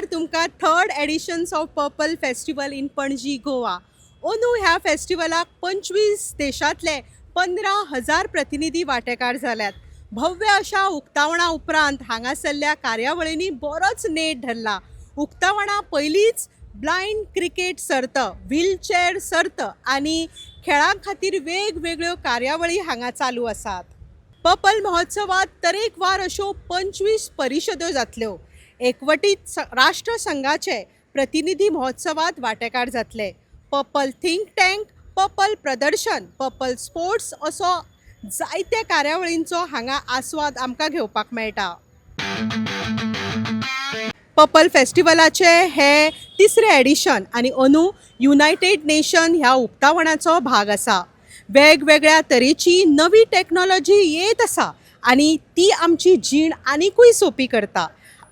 नमस्कार तुमकां third editions of purple festival in Panaji Goa. अंदू ह्या फेस्टिवलाक 25 देशांतले 15,000 प्रतिनिधी वांटेकार जाल्यात. भव्य अशा उक्तावणा उपरांत हांगासरल्या कार्यावळींनी बरोच नेट धरला. उक्तावणा पयलींच ब्लायंड क्रिकेट सर्त, व्हीलचेअर सर्त आनी खेळां खातीर वेगवेगळ्यो कार्यावळी हांगा चालू आसात. पर्पल महोत्सवात तरेकवार अश्यो 25 परिशदो जातल्यो. एकवटीत राष्ट्रसंघाचे प्रतिनिधी महोत्सवात वांटेकार जातले. पर्पल थिंक टँक, पर्पल प्रदर्शन, पर्पल स्पोर्ट्स असो जायत्या कार्यावळींचो हांगा आस्वाद आमकां घेवपाक मेळटा. पर्पल फेस्टिवलाचे हे तिसरे एडिशन आनी अंदू युनायटेड नेशन ह्या उक्तावणाचो भाग आसा. वेगवेगळ्या तरेची नवी टॅक्नॉलॉजी येत आसा आनी ती आमची जीण आनिकूय सोपी करता.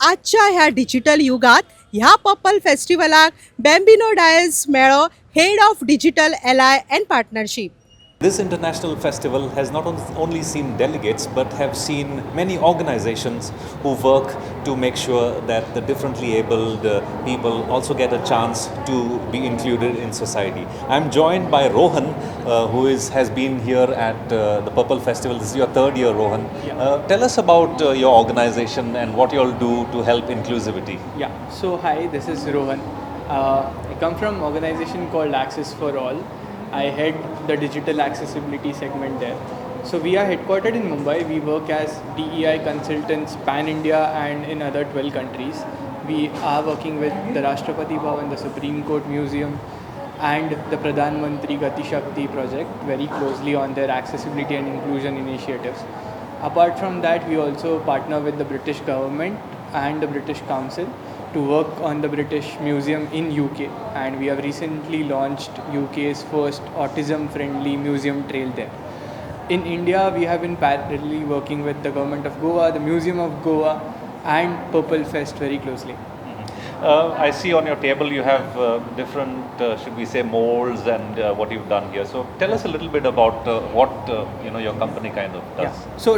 आजच्या ह्या डिजिटल युगात ह्या पर्पल फेस्टिवलाक बॅम्बिनो डायल्स मेळो head of digital ally and partnership. This international festival has not only seen delegates but have seen many organizations who work to make sure that the differently abled people also get a chance to be included in society. I'm joined by Rohan, who has been here at the Purple Festival. This is your third year, Rohan. Tell us about your organization and what you all do to help inclusivity. Yeah, so hi, this is Rohan. I come from an organization called Access for All. I head the digital accessibility segment there. So we are headquartered in Mumbai. We work as DEI consultants pan-India and in other 12 countries. We are working with the Rashtrapati Bhavan, the Supreme Court Museum and the Pradhan Mantri Gati Shakti project very closely on their accessibility and inclusion initiatives. Apart from that, we also partner with the British government and the British Council to work on the British Museum in UK, and we have recently launched UK's first autism-friendly museum trail there. In India, we have been parallelly working with the Government of Goa, the Museum of Goa and Purple Fest very closely. I see on your table you have different, should we say, molds and what you've done here. So tell us a little bit about what your company kind of does. Yeah. So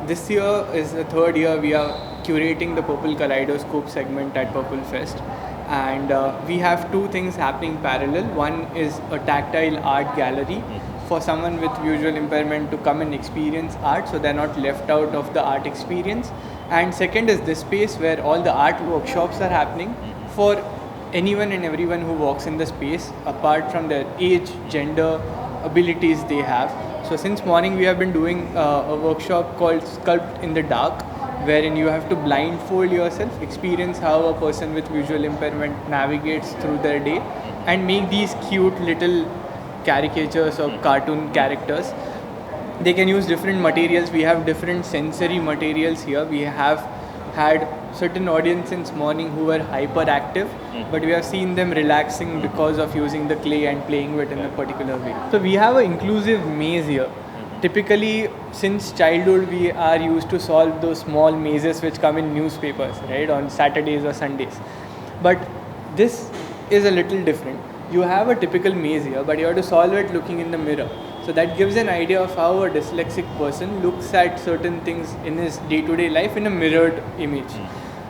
this year is the third year we are curating the Purple Kaleidoscope segment at Purple Fest, and we have two things happening parallel. One is a tactile art gallery for someone with visual impairment to come and experience art, so they're not left out of the art experience. And second is this space where all the art workshops are happening for anyone and everyone who walks in the space, apart from their age, gender, abilities they have. So since morning we have been doing a workshop called Sculpt in the Dark, wherein you have to blindfold yourself, experience how a person with visual impairment navigates through their day, and make these cute little caricatures or cartoon characters. They can use different materials. We have different sensory materials here. We have had certain audience since morning who were hyperactive, but we have seen them relaxing because of using the clay and playing with it in a particular way. So we have an inclusive maze here. Typically, since childhood, we are used to solve those small mazes which come in newspapers, right, on Saturdays or Sundays. But this is a little different. You have a typical maze here, but you have to solve it looking in the mirror. So that gives an idea of how a dyslexic person looks at certain things in his day-to-day life in a mirrored image.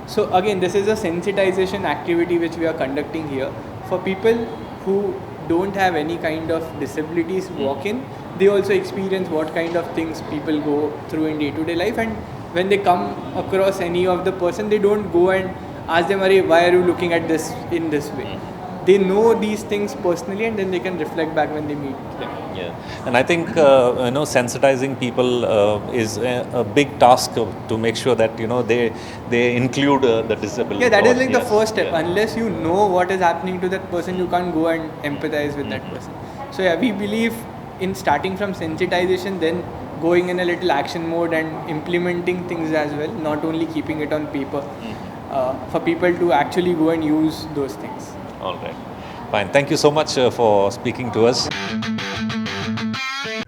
So again, this is a sensitization activity which we are conducting here. For people who don't have any kind of disabilities walk in, they also experience what kind of things people go through in day-to-day life, and when they come across any of the person, they don't go and ask them, why are you looking at this in this way? They know these things personally, and then they can reflect back when they meet them. Yeah, and I think sensitizing people is a big task to make sure that they include the disabled. Yeah, that is like the first step. Yeah. Unless you know what is happening to that person, you can't go and empathize with that person. So yeah, we believe in starting from sensitization, then going in a little action mode and implementing things as well, not only keeping it on paper, for people to actually go and use those things. All right. Fine. Thank you so much for speaking to us.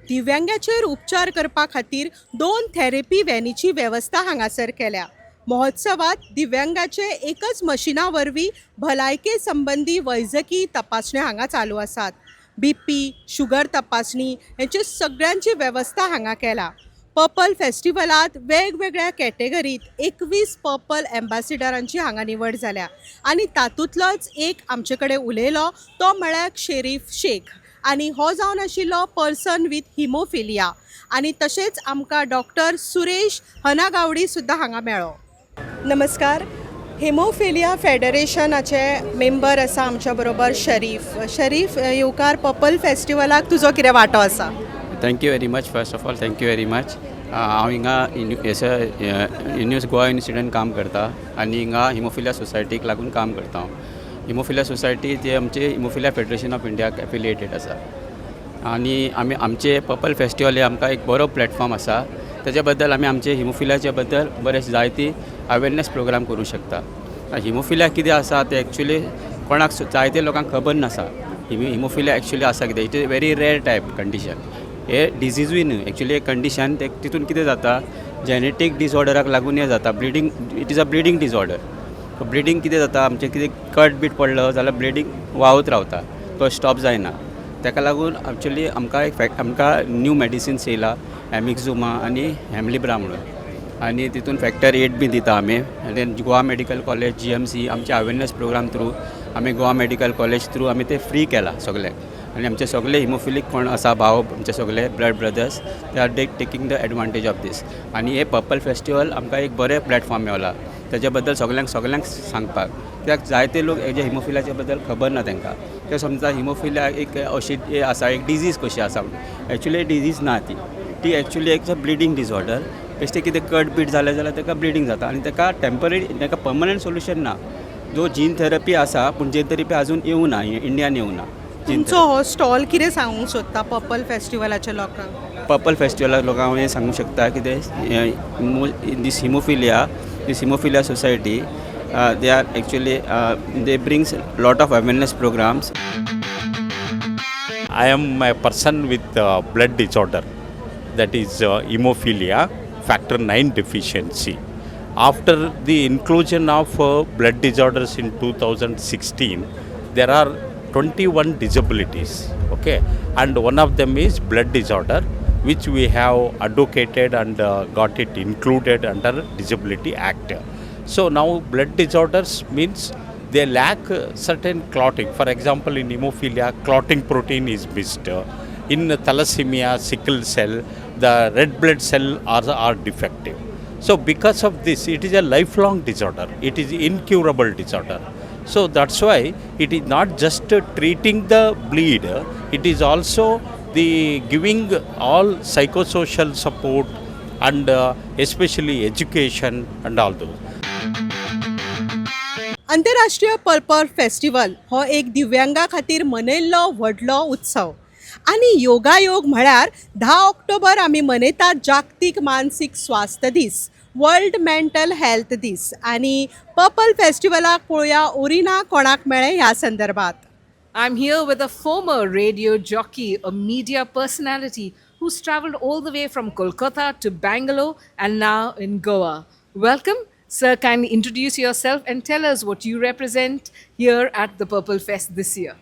दिव्यांगाचेर उपचार करपा खातीर 2 therapy व्हॅनीची वेवस्था हांगासर केल्या. महोत्सवात दिव्यांगाचे एकच मशिना वरवीं भलायके संबंधी वैजकी तपासण्यो हांगा चालू आसात. BP, शुगर तपासणी हेंची सगळ्यांची वेवस्था हांगा केला. पर्पल फेस्टिवलांत वेगवेगळ्या कॅटेगरींत 21 पर्पल एम्बॅसिडरांची हांगा निवड जाल्या आनी तातूंतलोच एक आमचे कडेन उलयलो तो म्हळ्यार शेरीफ शेख आनी हो जावन आशिल्लो पर्सन वीथ हिमोफिलिया आनी तशेंच आमकां डॉक्टर सुरेश हनागावडी सुद्दां हांगा मेळ्ळो. नमस्कार. हिमोफिलिया फेडरेशनाचे मेंबर आसा आमच्या बरोबर शरीफ येवकार पर्पल फेस्टिवलाक तुजो कितें वांटो आसा? Thank you very much. First of all thank you very much. हांव हिंगा युनिव्हर्स गोवा युनिव्हर्सिटीन काम करता आनी हिंगा हिमोफिलिया सोसायटीक लागून काम करता हांव. हिमोफिलिया सोसायटी ती आमचे हिमोफिलिया फेडरेशन ऑफ इंडियाक एफिलिएटेड आसा आनी आमचे पर्पल फेस्टिवल हे आमकां एक बरो प्लॅटफॉर्म आसा. तेज्या बद्दल आमी आमचे हिमोफिलियाच्या बद्दल बरेच जायती अवेरनेस प्रोग्राम करूं शकता. हिमोफिलिया कितें आसा तें एक्चुली कोणाक जायते लोकांक खबर नासा. हिमोफिलिया एक्चुली आसा कितें, it is a very rare type condition. हे डिजीजूय न्हय, एक्चुली एक कंडिशन तितून कितें जाता, जेनेटीक डिसऑर्डराक लागून हें जाता. Bleeding, it is a bleeding disorder. Bleeding कितें जाता, आमचें कितें कट बीट पडलो जाल्यार ब्लिडींग वावत रावता, तो स्टॉप जायना. ताका लागून एक्चुली आमकां न्यू मेडिसिन्स येयला, एमिक्झुमा आनी हेमलिब्रा म्हणून, आनी तितून फॅक्टर 8 बी दिता आमी. आनी गोवा मेडिकल कॉलेज GMC आमचे अवेरनेस प्रोग्राम थ्रू आमी गोवा मेडिकल कॉलेज थ्रू आमी ते फ्री केला सगळ्यांक. आनी आमचे सगळे हिमोफिलीक कोण आसा भाव, आमचे सगळे blood brothers, they are taking the advantage of this. आनी हे पर्पल फेस्टिवल आमकां एक बरें प्लॅटफॉर्म मेवला तेज्या बद्दल सगळ्यांक सांगपाक. कित्याक जायते लोक हेजे हिमोफिलियाच्या बद्दल खबर ना तांकां. ते समजा हिमोफिलिया एक अशी आसा, एक डिजीज कशी आसा. एक्चुली डिजीज ना ती एक्चुली एक ब्लिडींग डिसऑर्डर. बेश्टें कितें कट बीट जालें जाल्यार ताका ब्लिडींग जाता आनी ताका टेम्पररी, ताका पर्मनंट सोल्युशन ना. जो जीन थेरपी आसा, पूण जीन थेरपी आजून येवं ना, इंडियान येवं ना. तुमचो हो स्टॉल कितें सांगूंक सोदता पर्पल फेस्टिवलाच्या लोकांक? पर्पल फेस्टिवलाक लोकांक हांव हें सांगूंक शकता की this haemophilia society, they are actually they brings lot of awareness programs. I am a person with blood disorder, that is hemophilia factor 9 deficiency. After the inclusion of blood disorders in 2016, there are 21 disabilities, okay, and one of them is blood disorder, which we have advocated and got it included under Disability Act. So now blood disorders means they lack certain clotting. For example, in hemophilia, clotting protein is missed. In thalassemia, sickle cell, the red blood cell are defective. So because of this, it is a lifelong disorder. It is incurable disorder. So that's why it is not just treating the bleed, it is also the giving all psychosocial support and especially education and all those. आंतरराष्ट्रीय purple festival हो एक दिव्यांगा खातीर मनयल्लो व्हडलो उत्सव आनी योगायोग म्हळ्यार 10 October आमी मनयतात जागतीक मानसीक स्वास्थ्य दीस, वर्ल्ड मेंटल हेल्थ दीस. आनी पर्पल फेस्टिवलाक पळोवया ओरिना कोणाक मेळ्ळें ह्या संदर्भात. I'm here with a former radio jockey, a media personality who's traveled all the way from Kolkata to Bangalore and now in Goa. Welcome. Sir, kindly introduce yourself and tell us what you represent here at the Purple Fest this year.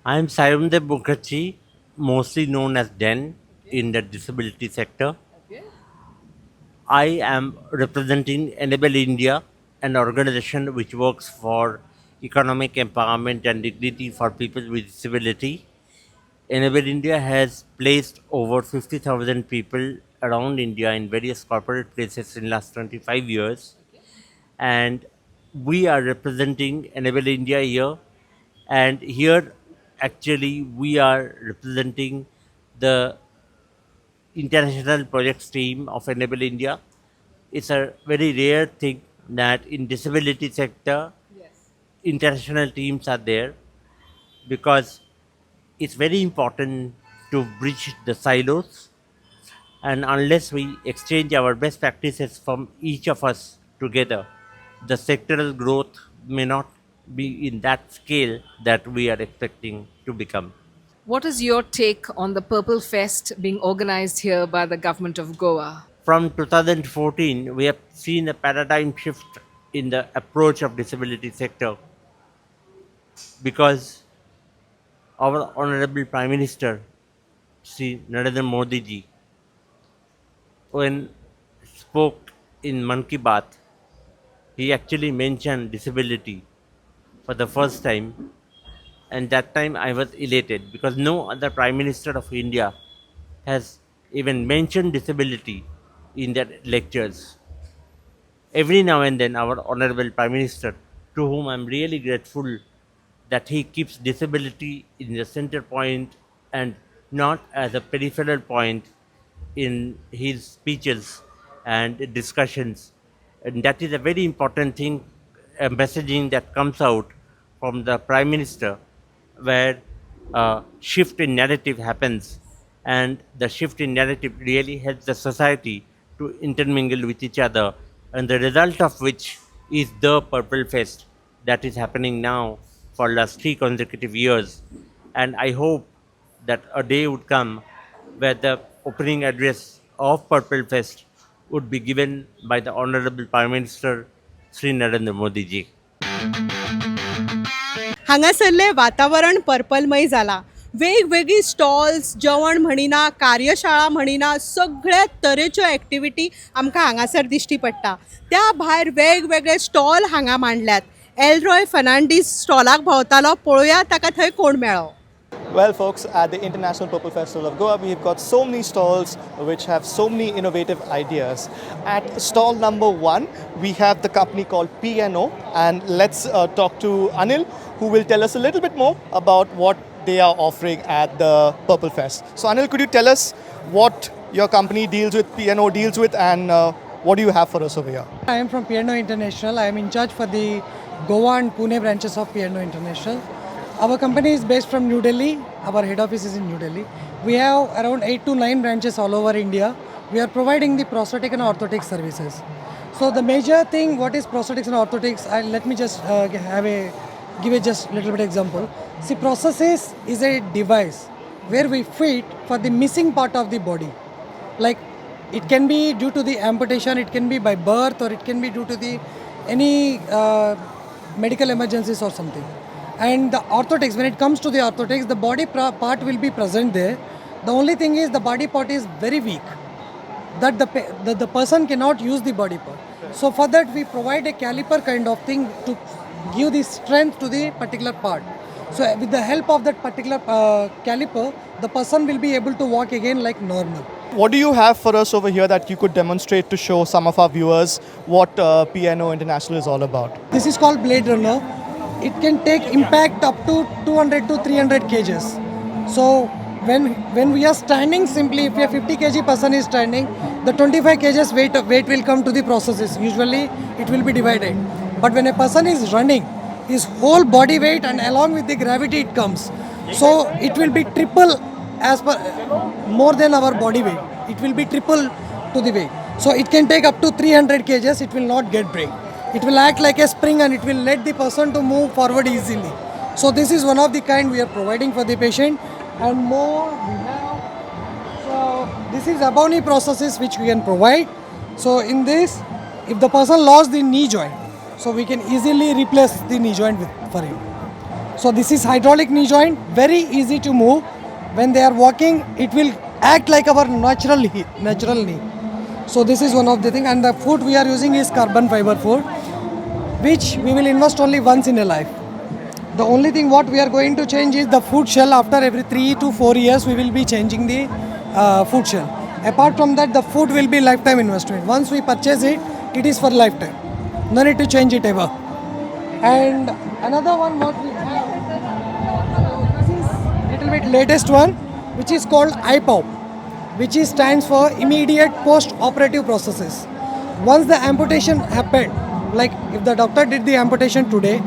I am Sayamdev Mukherjee, mostly known as Den in the disability sector. I am representing Enable India, an organization which works for economic empowerment and dignity for people with disability. Enable India has placed over 50,000 people around India in various corporate places in the last 25 years. And we are representing Enable India here. And here, actually, we are representing the international projects team of Enable India. It's a very rare thing that in disability sector, international teams are there, because it's very important to bridge the silos. And unless we exchange our best practices from each of us together, the sectoral growth may not be in that scale that we are expecting to become. What is your take on the Purple Fest being organized here by the government of Goa? From 2014, we have seen a paradigm shift in the approach of disability sector, because our Honorable Prime Minister, Sri Narendra Modi ji, when spoke in Man Ki Baat, he actually mentioned disability for the first time, and that time I was elated because no other Prime Minister of India has even mentioned disability in their lectures. Every now and then, our Honorable Prime Minister, to whom I'm really grateful that he keeps disability in the center point and not as a peripheral point in his speeches and discussions. And that is a very important thing, a messaging that comes out from the Prime Minister, where a shift in narrative happens, and the shift in narrative really helps the society to intermingle with each other, and the result of which is the Purple Fest that is happening now for last 3 consecutive years. And I hope that a day would come where the opening address of Purple Fest would be given by the Honorable Prime Minister Sri Narendra Modi ji. हांगासरलें वातावरण पर्पलमय जाला. वेगवेगळी stalls, जेवण म्हणिना, कार्यशाळा म्हणिना, सगळ्या तरेच्यो activity आमकां हांगासर दिश्टी पडटा. त्या भायर वेगवेगळे स्टॉल हांगा मांडल्यात. एलरॉय फर्नांडीस स्टॉलाक भोंवतालो, पळोवया ताका थंय कोण मेळ्ळो. Well, folks, at the International Purple Festival of Goa, we've got so many stalls which have so many innovative ideas. At stall number 1, we have the company called P&O, and let's talk to Anil, who will tell us a little bit more about what they are offering at the Purple Fest. So, Anil, could you tell us what your company deals with, P&O deals with, and what do you have for us over here? I am from P&O International. I am in charge for the Goa and Pune branches of P&O International. Our company is based from New Delhi. Our head office is in New Delhi. We have around 8 to 9 branches all over India. We are providing the prosthetic and orthotic services. So the major thing, what is prosthetics and orthotics? Let me just give a just little bit example. See, prosthesis is a device where we fit for the missing part of the body. Like it can be due to the amputation, it can be by birth, or it can be due to the any medical emergencies or something. And the orthotics, when it comes to the orthotics, the body part will be present there. The only thing is the body part is very weak, that the person cannot use the body part. So for that we provide a caliper kind of thing to give the strength to the particular part. So with the help of that particular caliper, the person will be able to walk again like normal. What do you have for us over here that you could demonstrate to show some of our viewers what P&O International is all about? This is called Blade Runner. It can take impact up to 200 to 300 kgs. So when we are standing, simply if a 50 kg person is standing, the 25 kgs weight will come to the processes. Usually it will be divided. But when a person is running, his whole body weight and along with the gravity it comes. So it will be triple as per more than our body weight. It will be triple to the weight. So it can take up to 300 kgs. It will not get break. It will act like a spring and it will let the person to move forward easily. So this is one of the kind we are providing for the patient. And more we have. So this is above knee prosthesis which we can provide. So in this, if the person lost the knee joint, so we can easily replace the knee joint for him. So this is hydraulic knee joint, very easy to move. When they are walking, it will act like our natural knee. So this is one of the thing, and the foot we are using is carbon fiber foot, which we will invest only once in a life. The only thing what we are going to change is the foot shell. After every 3 to 4 years, we will be changing the foot shell. Apart from that, the foot will be lifetime investment. Once we purchase it, it is for lifetime. No need to change it ever. And another one what we have, this is little bit latest one, which is called IPOP, which is stands for immediate post-operative processes. Once the amputation happened, like if the doctor did the amputation today,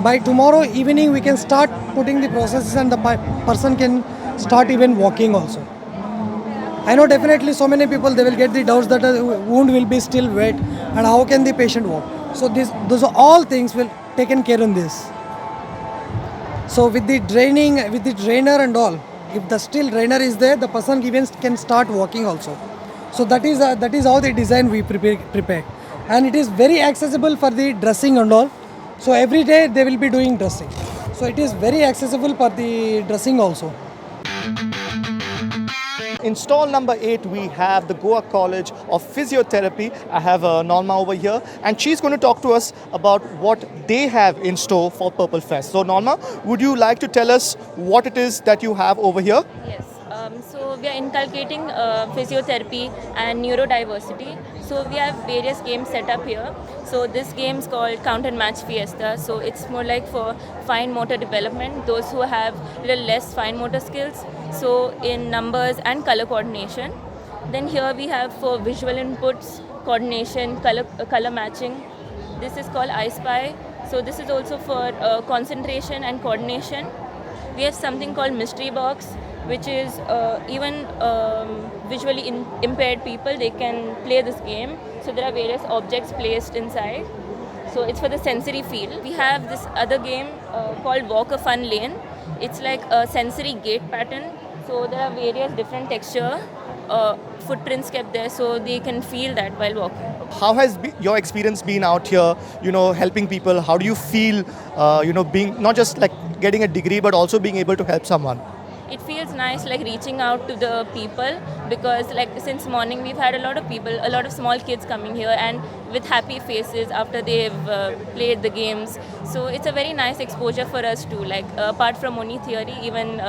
by tomorrow evening we can start putting the processes and the person can start even walking also. I know definitely so many people, they will get the doubts that the wound will be still wet and how can the patient walk. So those are all things will taken care in this. So with the draining, with the drainer and all, if the still drainer is there, the person even can start walking also. So that is how the design we prepare. And it is very accessible for the dressing and all. So every day they will be doing dressing. So it is very accessible for the dressing also. in stall number 8, we have the Goa College of Physiotherapy. I have Norma over here, and she's going to talk to us about what they have in store for Purple Fest. So, Norma, would you like to tell us what it is that you have over here? Yes. So we are inculcating physiotherapy and neurodiversity. So we have various games set up here. So this game is called Count and Match Fiesta. So it's more like for fine motor development, those who have little less fine motor skills. So in numbers and color coordination. Then here we have for visual inputs, coordination, color matching. This is called I Spy. So this is also for concentration and coordination. We have something called Mystery Box, which is even visually impaired people, they can play this game. So there are various objects placed inside. So it's for the sensory field. We have this other game called Walk a Fun Lane. It's like a sensory gate pattern. So there are various different texture footprints kept there, so they can feel that while walking. How has your experience been out here, helping people? How do you feel, being not just like getting a degree, but also being able to help someone? It feels nice like reaching out to the people, because like since morning we've had a lot of people, a lot of small kids coming here and with happy faces after they've played the games. So it's a very nice exposure for us too, like apart from only theory, even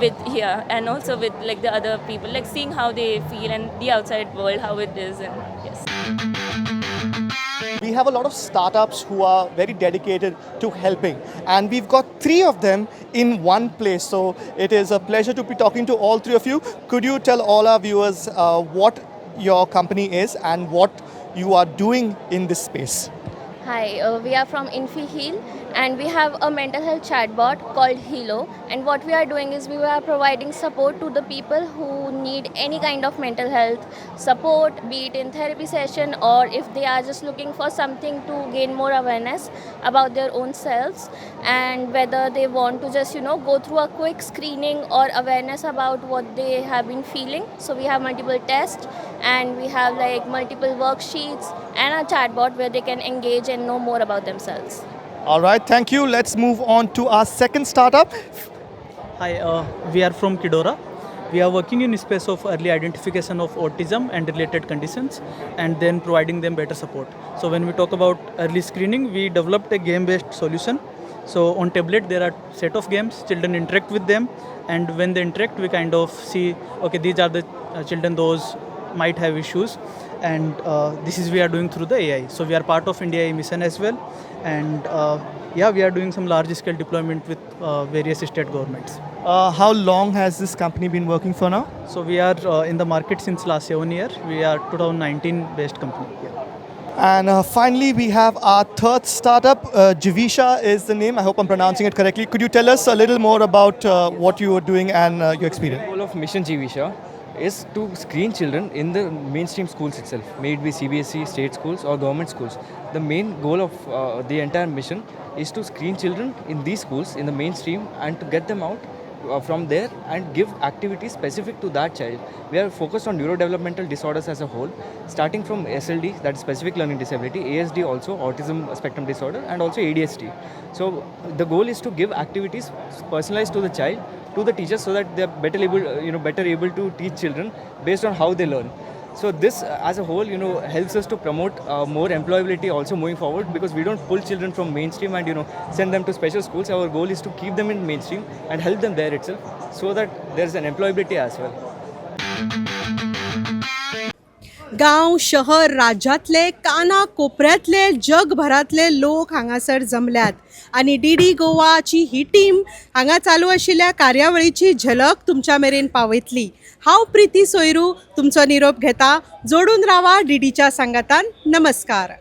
with here and also with like the other people, like seeing how they feel and the outside world, how it is. And yes. We have a lot of startups who are very dedicated to helping, and we've got 3 of them in one place. So it is a pleasure to be talking to all 3 of you. Could you tell all our viewers what your company is and what you are doing in this space? Hi, we are from InfiHeal, and we have a mental health chatbot called Hilo, and what we are doing is we are providing support to the people who need any kind of mental health support, be it in therapy session or if they are just looking for something to gain more awareness about their own selves, and whether they want to just go through a quick screening or awareness about what they have been feeling. So we have multiple tests, and we have like multiple worksheets and a chatbot where they can engage and know more about themselves. All right, thank you. Let's move on to our second startup. Hi, we are from Kidora. We are working in space of early identification of autism and related conditions, and then providing them better support. So when we talk about early screening, we developed a game-based solution. So on tablet there are set of games, children interact with them, and when they interact we kind of see, okay, these are the children, those might have issues, and this is we are doing through the AI. So we are part of India AI mission as well, and we are doing some large scale deployment with various state governments. How long has this company been working for now? So we are in the market since last 7 years. We are 2019 based company. Yeah. And finally, we have our third startup. Jivisha is the name. I hope I'm pronouncing it correctly. Could you tell us a little more about what you are doing and your experience? The goal of Mission Jivisha is to screen children in the mainstream schools itself, may it be CBSE, state schools or government schools. The main goal of the entire mission is to screen children in these schools, in the mainstream, and to get them out from there and give activities specific to that child. We are focused on neurodevelopmental disorders as a whole, starting from SLD, that is specific learning disability, ASD also, autism spectrum disorder, and also ADHD. So the goal is to give activities personalized to the child, to the teachers, so that they are better able to teach children based on how they learn. So this as a whole, helps us to promote more employability also moving forward, because we don't pull children from mainstream and send them to special schools. Our goal is to keep them in mainstream and help them there itself, so that there's an employability as well. गांव शहर राज्यातले काना कोपऱ्यातले जगभरातले लोक हांगासर जमल्यात आणि D गोवाची ही team हांगा चालू आशिल्ल्या कार्यावळीची झलक तुमच्या मेरेन पावयतली. हांव प्रीती सोयरू तुमचो निरोप घेता. जोडून रावा डीडीच्या सांगातान. नमस्कार.